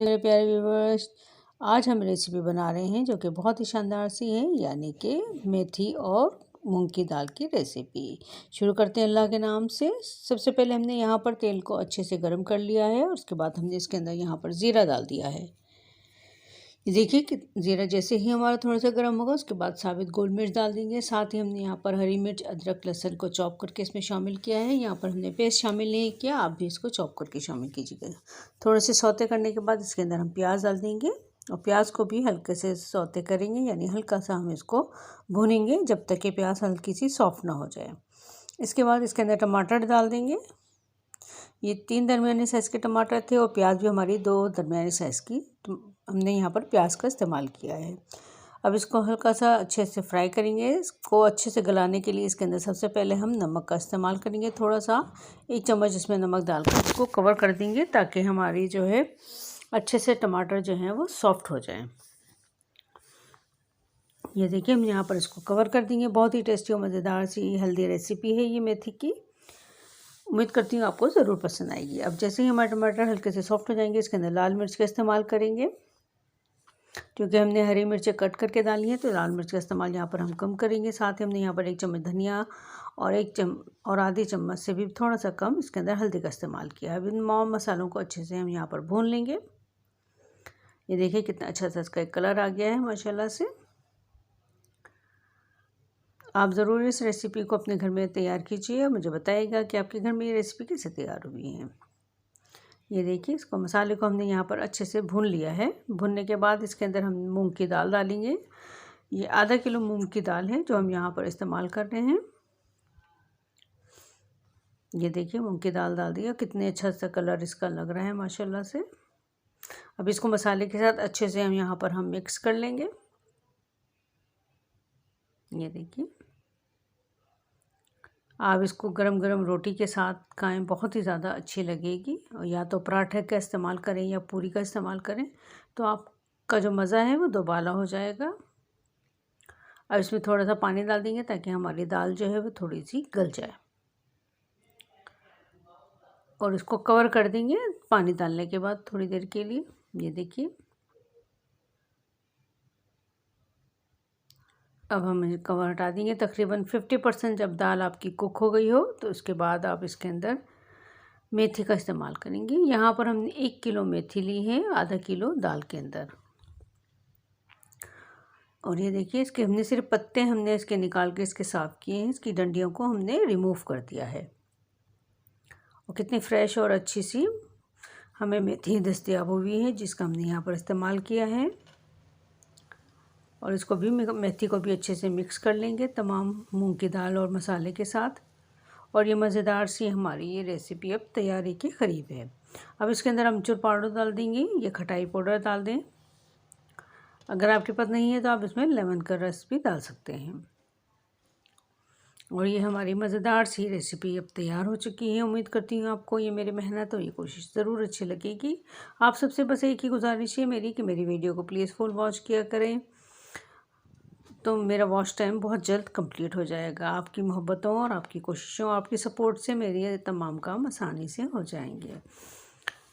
मेरे प्यारे व्यूवर्स, आज हम रेसिपी बना रहे हैं जो कि बहुत ही शानदार सी है, यानी कि मेथी और मूंग की दाल की रेसिपी। शुरू करते हैं अल्लाह के नाम से। सबसे पहले हमने यहाँ पर तेल को अच्छे से गर्म कर लिया है और उसके बाद हमने इसके अंदर यहाँ पर ज़ीरा डाल दिया है। ये देखिए कि ज़ीरा जैसे ही हमारा थोड़ा सा गर्म होगा उसके बाद साबित गोल मिर्च डाल देंगे। साथ ही हमने यहाँ पर हरी मिर्च, अदरक, लहसुन को चॉप करके इसमें शामिल किया है। यहाँ पर हमने पेस्ट शामिल नहीं किया, आप भी इसको चॉप करके शामिल कीजिएगा। थोड़े से सौते करने के बाद इसके अंदर हम प्याज डाल देंगे और प्याज को भी हल्के से सौते करेंगे, यानी हल्का सा हम इसको भूनेंगे जब तक कि प्याज हल्की सी सॉफ्ट ना हो जाए। इसके बाद इसके अंदर टमाटर डाल देंगे। ये 3 दरमियाने साइज़ के टमाटर थे और प्याज भी हमारी 2 दरमियाने साइज़ की हमने यहाँ पर प्याज का इस्तेमाल किया है। अब इसको हल्का सा अच्छे से फ्राई करेंगे। इसको अच्छे से गलाने के लिए इसके अंदर सबसे पहले हम नमक का इस्तेमाल करेंगे। थोड़ा सा 1 चम्मच इसमें नमक डालकर इसको कवर कर देंगे ताकि हमारी जो है अच्छे से टमाटर जो हैं वो सॉफ्ट हो जाएं। ये देखिए हम यहाँ पर इसको कवर कर देंगे। बहुत ही टेस्टी और मज़ेदार सी हेल्दी रेसिपी है ये मेथी की। उम्मीद करती हूँ आपको ज़रूर पसंद आएगी। अब जैसे ही हमारे टमाटर हल्के से सॉफ्ट हो जाएंगे इसके अंदर लाल मिर्च का इस्तेमाल करेंगे, क्योंकि हमने हरी मिर्चें कट करके डाली हैं तो लाल मिर्च का इस्तेमाल यहाँ पर हम कम करेंगे। साथ ही हमने यहाँ पर 1 चम्मच धनिया और आधी चम्मच से भी थोड़ा सा कम इसके अंदर हल्दी का इस्तेमाल किया है। अब इन मसालों को अच्छे से हम यहाँ पर भून लेंगे। ये देखिए कितना अच्छा सा इसका एक कलर आ गया है माशाल्लाह से। आप ज़रूर इस रेसिपी को अपने घर में तैयार कीजिए और मुझे बताइएगा कि आपके घर में ये रेसिपी कैसे तैयार हुई है। ये देखिए इसको मसाले को हमने यहाँ पर अच्छे से भून लिया है। भूनने के बाद इसके अंदर हम मूंग की दाल डालेंगे। ये आधा किलो मूंग की दाल है जो हम यहाँ पर इस्तेमाल कर रहे हैं। ये देखिए मूंग की दाल डाल दिया, कितने अच्छा सा कलर इसका लग रहा है माशाल्लाह से। अब इसको मसाले के साथ अच्छे से हम यहाँ पर मिक्स कर लेंगे। ये देखिए आप इसको गरम गरम रोटी के साथ खाएं, बहुत ही ज़्यादा अच्छी लगेगी। और या तो पराठे का इस्तेमाल करें या पूरी का इस्तेमाल करें तो आपका जो मज़ा है वो दोबाला हो जाएगा। अब इसमें थोड़ा सा पानी डाल देंगे ताकि हमारी दाल जो है वो थोड़ी सी गल जाए और इसको कवर कर देंगे पानी डालने के बाद थोड़ी देर के लिए। ये देखिए अब हम कवर हटा देंगे। तकरीबन 50% जब दाल आपकी कुक हो गई हो तो उसके बाद आप इसके अंदर मेथी का इस्तेमाल करेंगे। यहाँ पर हमने 1 किलो मेथी ली है आधा किलो दाल के अंदर। और ये देखिए इसके हमने सिर्फ पत्ते हमने इसके निकाल के इसके साफ़ किए हैं, इसकी डंडियों को हमने रिमूव कर दिया है। और कितनी फ्रेश और अच्छी सी हमें मेथी दस्तयाब हुई है जिसका हमने यहाँ पर इस्तेमाल किया है। और इसको भी मेथी को भी अच्छे से मिक्स कर लेंगे तमाम मूंग की दाल और मसाले के साथ। और ये मज़ेदार सी हमारी ये रेसिपी अब तैयारी के करीब है। अब इसके अंदर अमचूर पाउडर डाल देंगे, ये खटाई पाउडर डाल दें। अगर आपके पास नहीं है तो आप इसमें लेमन का रस भी डाल सकते हैं। और ये हमारी मज़ेदार सी रेसिपी अब तैयार हो चुकी है। उम्मीद करती हूँ आपको ये मेरी मेहनत और ये कोशिश ज़रूर अच्छी लगेगी। आप सबसे बस एक ही गुजारिश है मेरी कि मेरी वीडियो को प्लीज़ फुल वॉच किया करें, तो मेरा वॉच टाइम बहुत जल्द कंप्लीट हो जाएगा। आपकी मोहब्बतों और आपकी कोशिशों, आपकी सपोर्ट से मेरे ये तमाम काम आसानी से हो जाएंगे।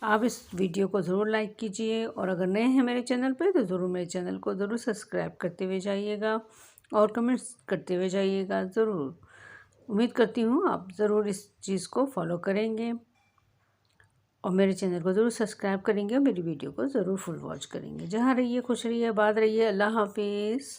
आप इस वीडियो को ज़रूर लाइक कीजिए और अगर नए हैं मेरे चैनल पे तो ज़रूर मेरे चैनल को ज़रूर सब्सक्राइब करते हुए जाइएगा और कमेंट्स करते हुए जाइएगा ज़रूर। उम्मीद करती हूँ आप ज़रूर इस चीज़ को फॉलो करेंगे और मेरे चैनल को ज़रूर सब्सक्राइब करेंगे और मेरी वीडियो को ज़रूर फुल वॉच करेंगे। जहाँ रहिए खुश रहिए, आबाद रहिए। अल्लाह हाफिज़।